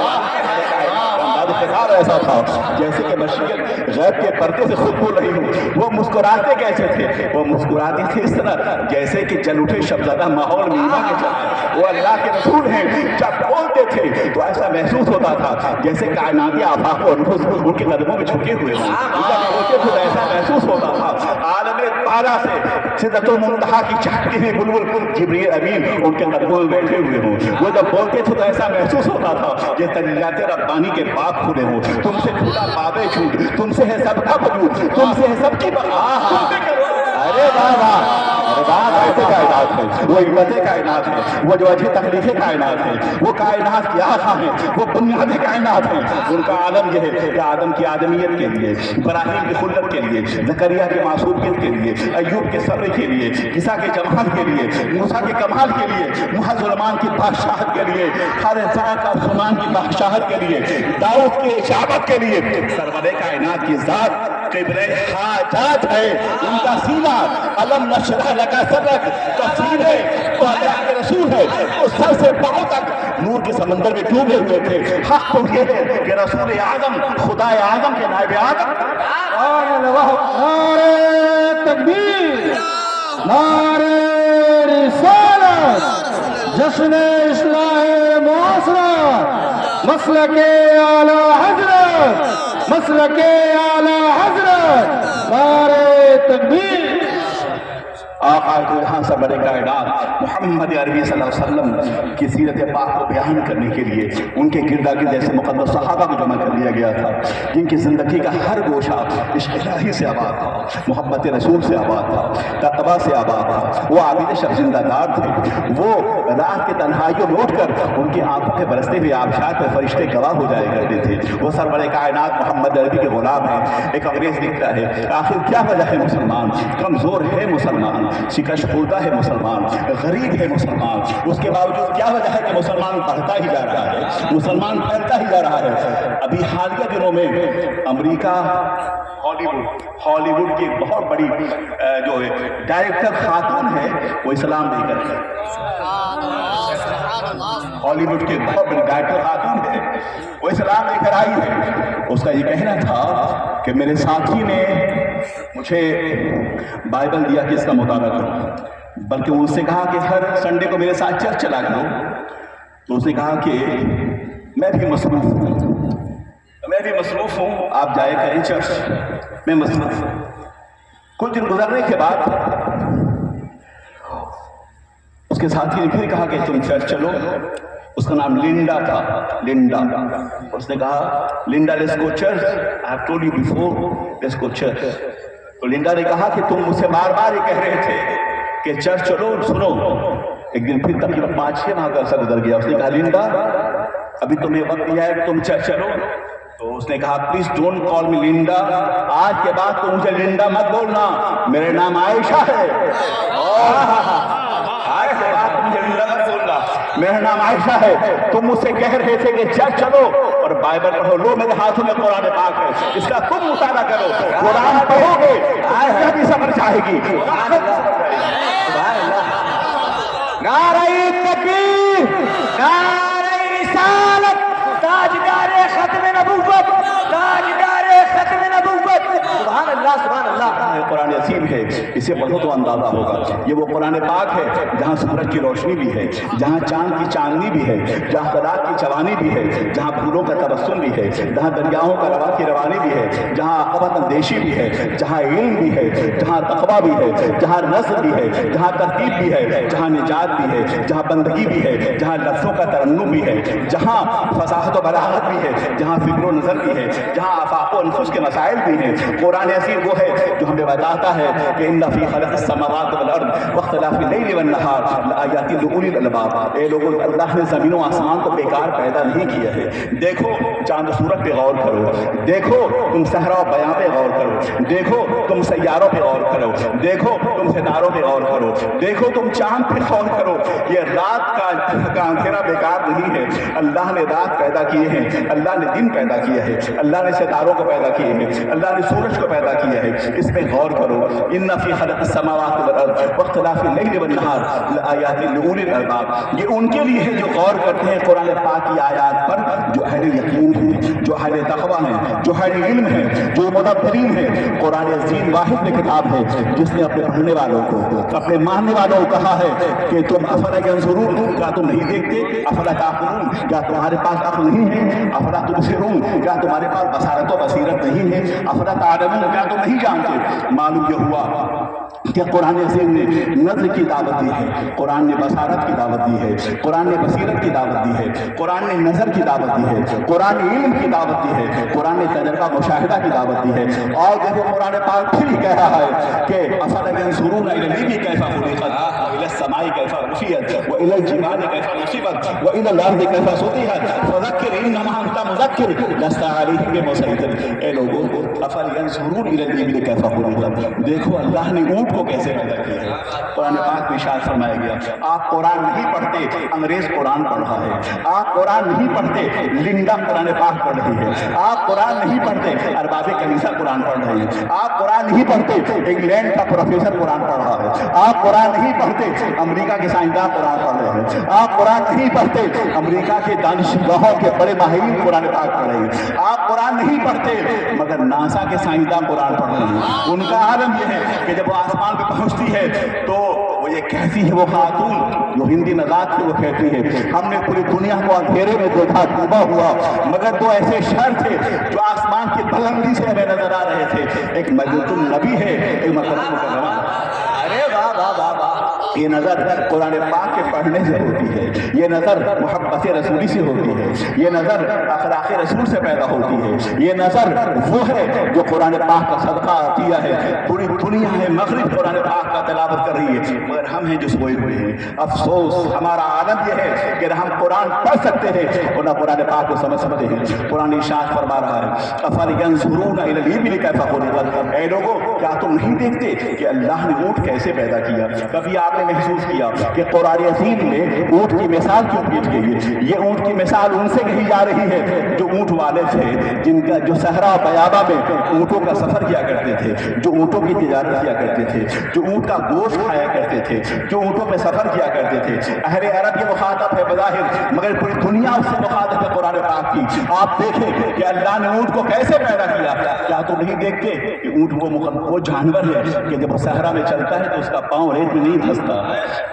انداز کردار ایسا تھا جیسے کہ مشیت غیب کے پردے سے خود بول رہی ہوں. وہ مسکراتے کیسے تھے؟ وہ مسکراتے تھے اس طرح جیسے کہ جل اٹھے شبزادہ ماحول میں ایمان کے چلتے. وہ اللہ کے رسول ہیں. جب بولتے تھے تو ایسا محسوس ہوتا تھا جیسے کائناتی آفاق و انفس ان کے قدموں میں جھکے ہوئے ہوں. جب بولتے تھے ایسا محسوس ہوتا تھا عالم تعالیٰ سے سدرۃ المنتہا کی چہکتی ہوئی بلبل جبریل امین ان کے قدموں میں بیٹھے ہوئے ہوں. وہ جب بولتے تھے تو ایسا محسوس ہوتا تھا کہ تجلیات ربانی کے باب کھلے ہوں. تم سے کھلا باب جھوٹ، تم سے ہے سب کا وجود، تم سے ہے سب کی بقا. ارے واہ واہ، ارے واہ واہ، ایسے کائنات ہے، وہ علت کائنات ہے، وہ جو وجہ تخلیق کائنات ہے، وہ کائنات کی آخا ہے، وہ بنیاد کائنات ہے. ان کا عالم یہ ہے کہ آدم کی آدمیت کے لیے، ابراہیم کی خلت کے لیے، زکریا کی معصومیت کے لیے، ایوب کے صبر کے لیے، عیسیٰ کے جمال کے لیے، موسیٰ کے کمال کے لیے، محض سلیمان کی بادشاہت کے لیے، ہر ذات کا سلیمان کی بادشاہت کے لیے، داؤد کی اجابت کے لیے، سرور کائنات کی ذات قبلہ حاجات ہے. ان کا سینہ علم نشرح لکا صدرک کا سین ہے. وہ اللہ کے رسول ہے. وہ سر سے پاؤں تک نور کے سمندر میں ڈوبے ہوئے تھے. حق تو یہ ہے کہ رسول اعظم خدا اعظم کے نائب اعظم. نعرہ تکبیر، نعرہ رسالت، جشن اصلاح معاصرہ، مسلک اعلی حضرت، مسلک اعلی حضرت، نعرہ تکبیر. آقا جہاں سرور کائنات محمد عربی صلی اللہ علیہ وسلم کی سیرت پاک کو بیان کرنے کے لیے ان کے گردا گرد جیسے مقدس صحابہ کو جمع کر لیا گیا تھا جن کی زندگی کا ہر گوشہ عشق الہی سے آباد تھا، محبت رسول سے آباد تھا، تقویٰ سے آباد تھا. وہ عابد شب زندہ دار تھے. وہ رات کے تنہائیوں میں اٹھ کر ان کی آنکھوں کے برستے ہوئے آبشار پہ فرشتے گواہ ہو جایا کرتے تھے. وہ سرور کائنات محمد عربی کے غلام ہیں. ایک انگریز لکھتا ہے آخر کیا وجہ ہے مسلمان کمزور ہے مسلمان، شکست خوردہ ہے مسلمان، غریب ہے مسلمان، اس کے باوجود کیا وجہ ہے کہ مسلمان بڑھتا ہی جا رہا ہے، مسلمان پھیلتا ہی جا رہا ہے. ابھی حالیہ دنوں میں امریکہ ہالی ووڈ کی ایک بہت بڑی جو ڈائریکٹر خاتون ہے وہ اسلام لے کر ہے. ہالی ووڈ کی بہت بڑی ڈائریکٹر خاتون ہے وہ اسلام لے کر آئی ہے. اس کا یہ کہنا تھا کہ میرے ساتھی نے مجھے بائبل دیا کہ اس کا مطالعہ کروں، بلکہ اس نے کہا کہ ہر سنڈے کو میرے ساتھ چرچ چلا کرو. تو اس نے کہا کہ میں بھی مصروف ہوں، آپ جائے کریں چرچ، میں مصروف ہوں. کچھ دن گزرنے کے بعد اس کے ساتھی نے پھر کہا کہ تم چرچ چلو. اس کا نام لنڈا تھا، لنڈا. اس نے کہا Linda let's go church, I have told you before, let's go church. تو لنڈا نے کہا کہ تم مجھ سے بار بار یہ کہہ رہے تھے کہ چرچ چلو. سنو، ایک دن پھر تقریباً 5-6 ماہ کا عرصہ گزر گیا. اس نے کہا لنڈا ابھی تمہیں وقت دیا ہے کہ تم چرچ چلو. تو اس نے کہا please don't call me Linda, آج کے بعد تو مجھے لنڈا مت بولنا، میرے نام عائشہ ہے. آج کے بعد مجھے لنڈا مت بولنا، میرا نام عائشہ ہے. تم مجھ سے کہہ رہے تھے کہ چرچ چلو اور بائبل پڑھو. لو میرے ہاتھوں میں قرآن پاک ہے، اس کا تم مطالعہ کرو. قرآن پڑھو گے بھی سمجھ جائے گی. نعرہ تکبیر، نعرہ رسالت، تاجدار ختم نبوت، تاجدار ختم نبوت. سبحان اللہ، سبحان اللہ. قرآن عظیم ہے، اسے پڑھو تو اندازہ ہوگا. یہ وہ قرآن پاک ہے جہاں سورج کی روشنی بھی ہے، جہاں چاند کی چاندنی بھی ہے، جہاں خداعت کی چوانی بھی ہے، جہاں پھولوں کا تبسم بھی ہے، جہاں دریاؤں کا روا کی روانی بھی ہے، جہاں عقبۃ اندیشی بھی ہے، جہاں علم بھی ہے، جہاں تقویٰ بھی ہے، جہاں نظر بھی ہے، جہاں ترتیب بھی ہے، جہاں نجات بھی ہے، جہاں بندگی بھی ہے، جہاں لفظوں کا ترنم بھی ہے، جہاں فصاحت و بلاغت بھی ہے، جہاں فکر و نظر بھی ہے، جہاں آفاق و انفس کے مسائل بھی ہیں. قرآن عظیم وہ ہے جو ہمیں بتاتا ہے کہ ان فی خلق السماوات والارض واختلاف اللیل والنہار لآیات لأولی الالباب. اے لوگوں، اللہ نے زمین و آسمان کو بیکار پیدا نہیں کیا ہے. دیکھو چاند و سورج پہ غور کرو، دیکھو تم صحرا و بیاں پہ غور کرو، دیکھو تم سیاروں پہ غور کرو، دیکھو تم ستاروں پہ غور کرو، دیکھو تم چاند پہ غور کرو. یہ رات کا اندھیرا بیکار نہیں ہے. اللہ نے رات پیدا کیے ہیں، اللہ نے دن پیدا کیا ہے، اللہ نے ستاروں کو پیدا کیے ہیں، اللہ نے سورج کو پیدا کیا ہے. اس پہ غور کرو. ان فی خلق السماوات والارض واختلاف اللیل والنہار لآیات لأولی الالباب. یہ ان کے لیے ہے جو غور کرتے ہیں قرآن پاک کی آیات پر، جو اہل یقین ہیں، جو اہل اہل تقویٰ ہیں, جو اہل علم ہیں, جو مدبرین ہیں. قرآن عظیم واحد میں کتاب ہے جس نے اپنے پڑھنے والوں کو, اپنے ماننے والوں کو کہا ہے کہ تم افلا ینظرون, کیا تم نہیں دیکھتے, افلا تعقلون, کیا تمہارے پاس عقل نہیں ہے, افلا تبصرون, کیا تمہارے پاس بصارت و بصیرت نہیں ہے, افلا تعلمون, کیا تم نہیں جانتے. معلوم یہ ہوا کہ قرآن عظیم نے نظر کی دعوت دی ہے, قرآن نے بصارت کی دعوت دی ہے, قرآن نے بصیرت کی دعوت دی ہے, قرآن نے نظر کی دعوت دی ہے, قرآن نے علم کی دعوت دی ہے, قرآن نے تجربہ مشاہدہ کی دعوت دی ہے. اور دیکھو قرآن پاک پھر کہہ رہا ہے کہ افلا ینظرون الی الابل کیف خلقت والى السماء کیف رفعت والى الجبال کیف نصبت والى الارض کیف سطحت فذکر انما انت مذکر لست علیہم بمسیطر. اے لوگوں, افلا ینظرون الی الابل کیف خلقت, دیکھو اللہ نے اونٹ کو کیسے پیدا کیا ہے. قرآن پاک میں ارشاد فرمایا گیا, آپ قرآن نہیں پڑھتے, انگریز قرآن پڑھ رہا ہے. آپ قرآن نہیں پڑھتے, لنڈا قرآن پاک پڑھ رہی ہے. آپ قرآن نہیں پڑھتے, ارباب کنیسہ قرآن پڑھ رہے ہیں. آپ قرآن نہیں پڑھتے, انگلینڈ کا پروفیسر قرآن پڑھ رہا ہے. آپ قرآن نہیں پڑھتے, امریکہ کے سائنسداں قرآن پڑھ رہے ہیں. آپ قرآن نہیں پڑھتے, امریکہ کے دانشگاہوں کے بڑے ماہرین قرآن پاک پڑھ رہے ہیں. آپ قرآن نہیں پڑھتے, مگر ناسا کے سائنسداں قرآن پڑھ رہے ہیں. ان کا عالم یہ ہے کہ جب وہ آسمان پہ پہنچتی ہے تو وہ یہ کہتی ہے, وہ خاتون جو ہندی نژاد کی, وہ کہتی ہے ہم نے پوری دنیا کو اندھیرے میں دیکھا, ڈوبا ہوا, مگر دو ایسے شہر تھے جو آسمان کی بلندی سے ہمیں نظر آ رہے تھے, ایک مسجد النبی ہے, ایک مکہ مکرمہ. ارے واہ واہ واہ واہ. یہ نظر قرآن پاک کے پڑھنے سے ہوتی ہے, یہ نظر محبت رسولی سے ہوتی ہے, یہ نظر اخلاق رسول سے پیدا ہوتی ہے, یہ نظر وہ ہے جو قرآن پاک کا صدقہ عطیہ ہے. پوری دنیا ہے مغرب قرآن پاک کا تلاوت کر رہی ہے, مگر ہم ہیں جو سوئے ہوئے ہیں. افسوس, ہمارا عالم یہ ہے کہ نہ ہم قرآن پڑھ سکتے ہیں اور نہ قرآن پاک کو سمجھ سکتے ہیں. قرآن ارشاد فرما رہا ہے افلا ینظرون الی الابل کیف خلقت, اے لوگوں کیا تم نہیں دیکھتے کہ اللہ نے اونٹ کیسے پیدا کیا. کبھی آپ نے محسوس کیا کہ قرآن عظیم میں اونٹ کی مثال کیوں پیش گئی ہے؟ یہ اونٹ کی مثال ان سے کہی جا رہی ہے جو اونٹ والے تھے, جن کا جو صحرا و بیابا میں اونٹوں کا سفر کیا کرتے تھے, جو اونٹوں کی تجارت کیا کرتے تھے, جو اونٹ کا گوشت کھایا کرتے تھے, جو اونٹوں پہ سفر کیا کرتے تھے. اہل عرب یہ مخاطب ہے بظاہر, مگر پوری دنیا اس سے مخاطب ہے قرآن پاک کی. آپ دیکھیں کہ اللہ نے اونٹ کو کیسے پیدا کیا. کیا تم نہیں دیکھتے کہ اونٹ وہ جانور ہے کہ جب وہ صحرا میں چلتا ہے تو اس کا پاؤں ریت میں نہیں دھستا.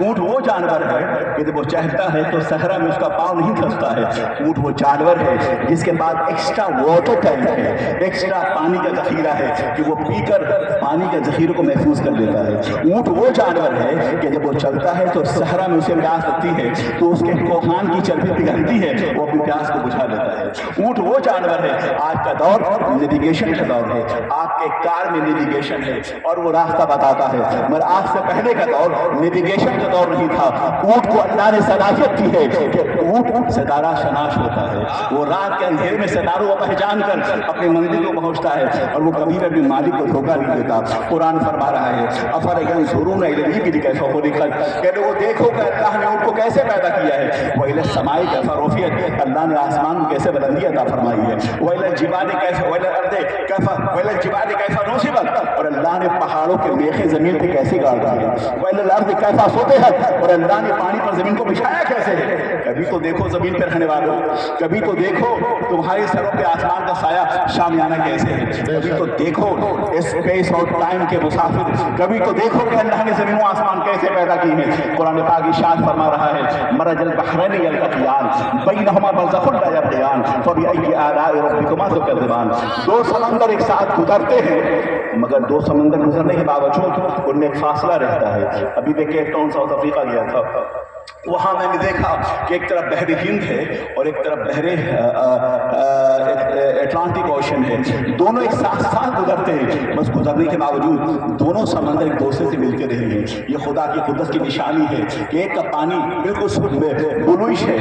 اونٹ وہ جانور ہے کہ جب وہ چہتا ہے تو صحرا میں اس کا پاؤں نہیں دھستا ہے. اونٹ وہ جانور ہے جس کے پاس ایکسٹرا واٹر ٹینک ہے, ایکسٹرا پانی کا ذخیرہ ہے کہ وہ پی کر پانی کے ذخیرے کو محفوظ کر لیتا ہے. اونٹ وہ جانور ہے کہ جب وہ چلتا ہے تو صحرا میں اسے پیاس لگتی ہے تو اس کے کوہان کی چربی پگھلتی ہے, وہ اپنی پیاس کو بجھا لیتا ہے. اونٹ وہ جانور ہے. آج کا دور نیویگیشن کا دور ہے, آپ کے کار میں نیویگیشن ہے اور وہ راستہ بتاتا ہے, مگر آج سے پہلے کا دور نیویگیشن کا دور نہیں تھا. اونٹ کو اللہ نے صلاحیت دی ہے کہ اونٹ ستارہ شناس ہوتا ہے. وہ رات کے اندھیرے میں ستاروں کو پہچان کر اپنی منزل کو پہنچتا ہے اور وہ کبھی بھی اپنے مالک کو دھوکہ نہیں دیتا. قرآن فرما رہا ہے افلا ینظرون الی الابل کیف خلقت, کہ لوگوں دیکھو کہ اللہ نے اونٹ کو کیسے پیدا کیا ہے. وإلی السماء کیف رفعت, اللہ نے آسمان کو کیسے بلندی عطا فرمائی ہے. وإلی الجبال کیف وإلی الارض کیف وإلی الجبال کیف نصبت, اور اللہ نے پہاڑوں کے میخیں زمین پہ کیسے گاڑ دیے. وإلی الارض کیف سطحت, اور اللہ نے پانی پر زمین کو بچھایا کیسے ہے. کبھی تو دیکھو زمین پہ رہنے والوں, کبھی تو دیکھو تمہارے سروں پہ آسمان کا سایہ شامیانہ کیسے ہے. کبھی تو دیکھو اسپیس اور ٹائم کے مسافر, کبھی تو دیکھو کہ اللہ نے زمین و آسمان کیسے پیدا کی ہے. قرآن پاک ارشاد فرما رہا ہے مرج البحرین یلتقیان بینہما برزخ لا یبغیان فبأی آلاء ربکما تکذبان. دو سمندر ایک ساتھ گزرتے ہیں, مگر دو سمندر گزرنے کے باوجود ان میں ایک فاصلہ رہتا ہے. ابھی میں کیپ ٹاؤن ساؤتھ افریقہ گیا تھا, وہاں میں نے دیکھا کہ ایک طرف بحر ہند ہے اور ایک طرف بحر اٹلانٹک اوشن ہے. دونوں ایک ساتھ ساتھ گزرتے ہیں, بس گزرنے کے باوجود دونوں سمندر ایک دوسرے سے ملتے رہے ہیں. یہ خدا کی قدرت کی نشانی ہے کہ ایک کا پانی بالکل بلوئش ہے,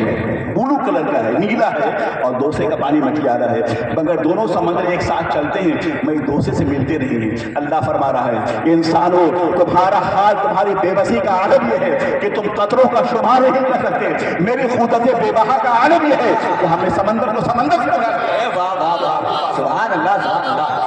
بلو کلر کا ہے, نیلا ہے, اور دوسرے کا پانی مٹیارا ہے, مگر دونوں سمندر ایک ساتھ چلتے ہیں, میں ایک دوسرے سے ملتے رہے ہیں. اللہ فرما رہا ہے انسانوں تمہارا حال, تمہاری بے بسی کا عالم یہ ہے کہ تم قطروں کا شمار نہیں کر سکتے. میری قدرت بے بہا کا عالم یہ ہے کہ ہم نے سمندر کو سمندر سے ملا دیا ہے. واہ واہ واہ, سبحان اللہ سبحان اللہ.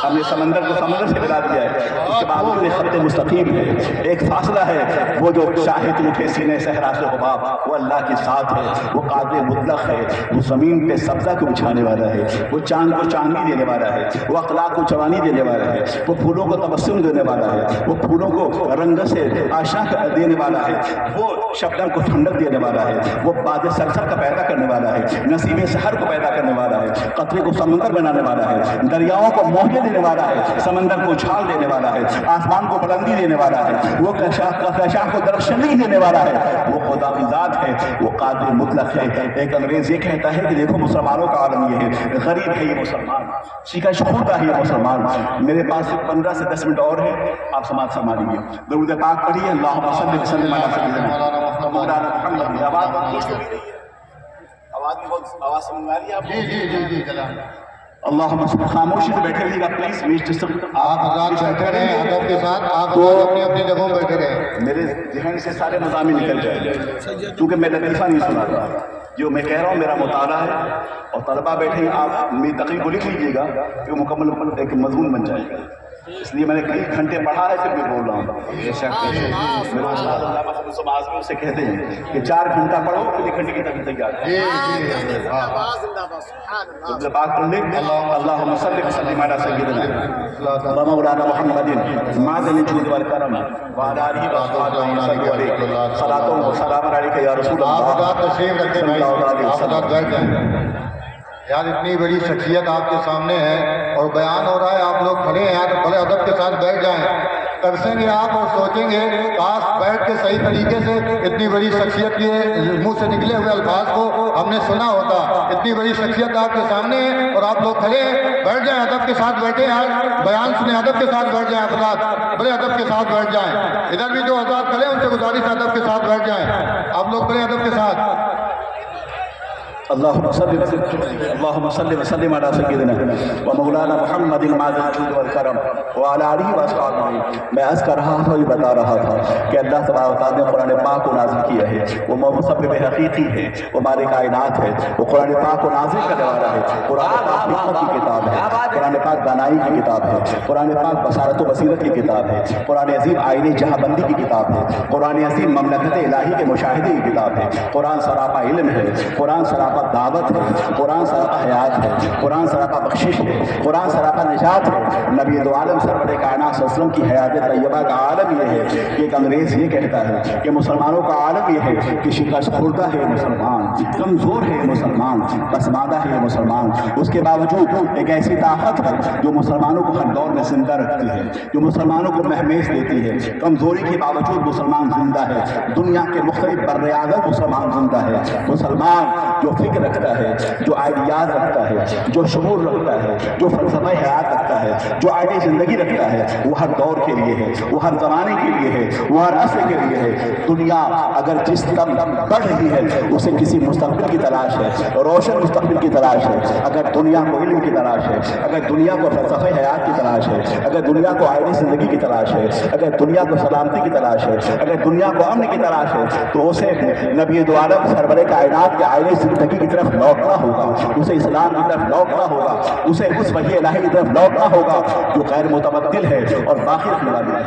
ہم نے سمندر کو سمندر سے ملا دیا ہے. اس کے باوجود ایک خط مستقیم ہے, ایک فاصلہ ہے, وہ جو شاہد اٹھے سینے صحرا سے حباب وہ اللہ کے ساتھ ہے، وہ قادر مطلق ہے، وہ زمین پہ سبزہ کو بچھانے والا ہے، وہ چاند کو چاندنی دینے والا ہے، وہ اخلاق کو جوانی دینے والا ہے، وہ پھولوں کو تبسم دینے والا ہے، وہ پھولوں کو رنگ سے آشا دینے والا ہے، وہ شبنم کو ٹھنڈک دینے والا ہے، وہ باد سرسر کا پیدا کرنے والا ہے، نسیم سحر کو پیدا کرنے والا ہے، قطرے کو سمندر بنانے والا ہے، دریاؤں کو موجے دینے والا ہے، سمندر کو اچھال دینے والا ہے، آسمان کو بلندی دینے والا ہے، وہ کشاف کو درخشندگی دینے والا ہے، وہ خدا کی ذات ہے، وہ قادر مطلق ہے۔ ایک انگریز یہ کہتا ہے کہ دیکھو مسلمانوں کا عالم یہ ہے، غریب ہے یہ مسلمان، شکش خوردہ ہے یہ مسلمان۔ میرے پاس 15 سے 10 منٹ اور ہے، آپ سماعت فرما لیجیے، درود پاک پڑھیے، اللہم صلی وسلم علی سیدنا مولانا محمد۔ آواز سمجھ آ رہی ہے آپ کو؟ جی جناب۔ اللہم صلی، خاموشی سے بیٹھے رہیے گا پلیز، میز ڈسٹرب آپ حضرات بیٹھے رہیں ادب کے ساتھ، آپ حضرات اپنی اپنی جگہوں بیٹھے رہیں۔ میرے ذہن سے سارے مضامین نکل جائیں کیونکہ میں لطیفہ نہیں سنا رہا، جو میں کہہ رہا ہوں میرا مطالعہ ہے، اور طلبہ بیٹھے آپ میری تقریر کو لکھ لیجیے گا کہ مکمل ایک مضمون بن جائے گا، اس لیے میں نے کئی گھنٹے پڑھا ہے پھر میں بول رہا ہوں۔ میرے استاد علامہ صاحب اعظمی سے کہتے ہیں کہ 4 گھنٹہ پڑھو پھر 1 گھنٹے کی تقریر تیار ہے۔ درود پاک پڑھ لیں، اللہم صلی وسلم علی سیدنا و مولانا محمد معدن الجود والکرم وعلی آلہ وصحبہ صلوا علیہ صلاۃ و سلام علیک یا رسول آپ اللہ حضرات تشریف رکھتے صلی ہیں، اللہ علیہ آپ حضرات وسلم۔ بیٹھ جائیں۔ یار اتنی بڑی شخصیت آپ کے سامنے ہے اور بیان ہو رہا ہے، آپ لوگ کھڑے ہیں تو بڑے ادب کے ساتھ بیٹھ جائیں۔ ترسیں گے آپ اور سوچیں گے کاش بیٹھ کے صحیح طریقے سے اتنی بڑی شخصیت کے منہ سے نکلے ہوئے الفاظ کو ہم نے سنا ہوتا۔ اتنی بڑی شخصیت آپ کے سامنے ہے اور آپ لوگ کھڑے ہیں، بیٹھ جائیں، ادب کے ساتھ بیٹھے ہیں، بیان سنیں، ادب کے ساتھ بیٹھ جائیں، حضرات بڑے ادب کے ساتھ بیٹھ جائیں۔ ادھر بھی جو حضرات کھڑے ہیں ان سے گزارش ادب کے ساتھ بیٹھ جائیں، آپ لوگ بڑے ادب کے ساتھ۔ اللهم صل وسلم على سيدنا ومولانا محمد معدن الجود والکرم وعلى آلہ وصحبہ۔ میں عرض کر رہا تھا، یہ بتا رہا تھا کہ اللہ تبارک و تعالیٰ نے قرآن پاک کو نازل کیا ہے، وہ مسبب حقیقی ہے، وہ مالک کائنات ہے، وہ قرآن پاک کو نازل کرنے والا ہے۔ قرآن پاک حکمت کی کتاب ہے، قرآن پاک دانائی کی کتاب ہے، قرآن پاک بصارت و بصیرت کی کتاب ہے، قرآن عظیم آئین جہاں بندی کی کتاب ہے، قرآن عظیم مملکت الہی کے مشاہدے کی کتاب ہے، قرآن سراپا علم ہے، قرآن سراپا دعوت ہے، قرآن سراپا حیات ہے، قرآن سراپا بخشش ہے، قرآن سراپا نجات ہے۔ نبی دو عالم سرور کائنات صلی اللہ علیہ وسلم کی حیات طیبہ کا عالم یہ ہے کہ ایک انگریز یہ کہتا ہے کہ مسلمانوں کا عالم یہ ہے کہ شکست خوردہ ہے مسلمان، کمزور ہے مسلمان، پسماندہ ہے مسلمان، اس کے باوجود ایک ایسی طاقت ہے جو مسلمانوں کو ہر دور میں زندہ رکھتی ہے، جو مسلمانوں کو مہمیز دیتی ہے۔ کمزوری کے باوجود مسلمان زندہ ہے، دنیا کے مختلف بر اعظم مسلمان زندہ ہے۔ مسلمان جو فکر رکھتا ہے، جو آئیڈیاز رکھتا ہے، جو شعور رکھتا ہے، جو فلسفہ حیات رکھتا ہے، جو آئیڈی زندگی رکھتا ہے، وہ ہر دور کے لیے ہے، وہ ہر زمانے کے لیے ہے، وہ ہر عصر کے لیے ہے۔ دنیا اگر جس دم بڑھ رہی ہے اسے کسی مستقبل کی تلاش ہے، روشن مستقبل کی تلاش ہے۔ اگر دنیا کو علم کی تلاش ہے، اگر دنیا کو فلسفہ حیات کی تلاش ہے، اگر دنیا کو آئیڈی زندگی کی تلاش ہے، اگر دنیا کو سلامتی کی تلاش ہے، اگر دنیا کو امن کی تلاش ہے، تو اسے نبی دو عالم سرور کائنات کے آئیڈی زندگی کی طرف لوٹنا ہوگا، اسے اسلام کی طرف لوٹنا ہوگا، اسے اس وحی الہی کی طرف لوٹنا ہوگا جو غیر متبدل ہے اور باقی رکھنے والی ہے۔